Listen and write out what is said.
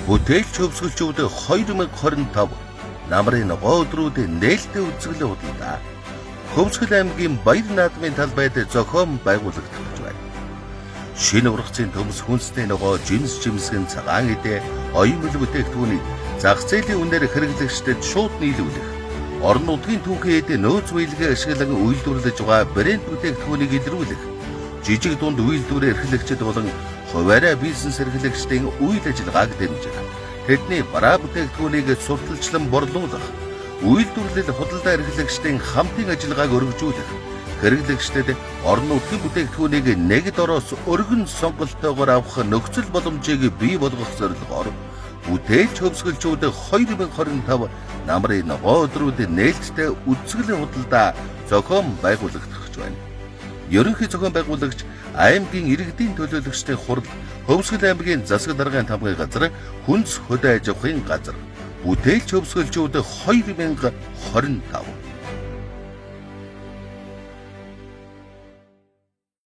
Бүтээлч хөвсгөлчүүд 2025 намрын ногоо өдрүүдэд нээлттэй үзэсгэлэн худалдаа Хөвсгөл аймгийн Баяр наадмын талбайд зохион байгуулагдаж байна. Шинэ ургацын төмс хүнсний ногоо жимсгэн цагаан эдээ оюун бүтээгдэхүүнийг зах зээлийн үнээр хэрэглэгчдэд шууд нийлүүлэх, орон нутгийн түүхийд нөөц биелгээ ашиглан үйлдвэрлэж байгаа брэнд бүтээгдэхүүнийг илрүүлэх, жижиг дунд үйлдвэрээр эрхлэгчид болон хуваарай бизнес эрхлэгчдийн үйл ажиллагааг дэмжих, тэдний бараа бүтээгдэхүүнийг сурталчлан борлуулах, үйлдвэрлэл худалдаа эрхлэгчдийн хамтын ажиллагааг өргөжүүлэх, хэрэглэгчдэд орон нутгийн бүтээгдэхүүнийг нэг дороос өргөн сонголтоогоор авах нөхцөл боломжийг бий болгох зорилгоор бүтээлч хөвсгөлчүүд 2025 намрын ногоо өдрүүдэд нээлттэй үзэсгэлэн худалдаа зохион байгуулагдаж байна. Ерөнхий зохион байгуулагч аймгийн иргэдийн төлөөлөгчдийн хурал, Хөвсгөл аймгийн засаг даргын тамгын газар, хүнс хөдөө аж ахуйн газар, бүтээлч хөвсгөлчүүд 2025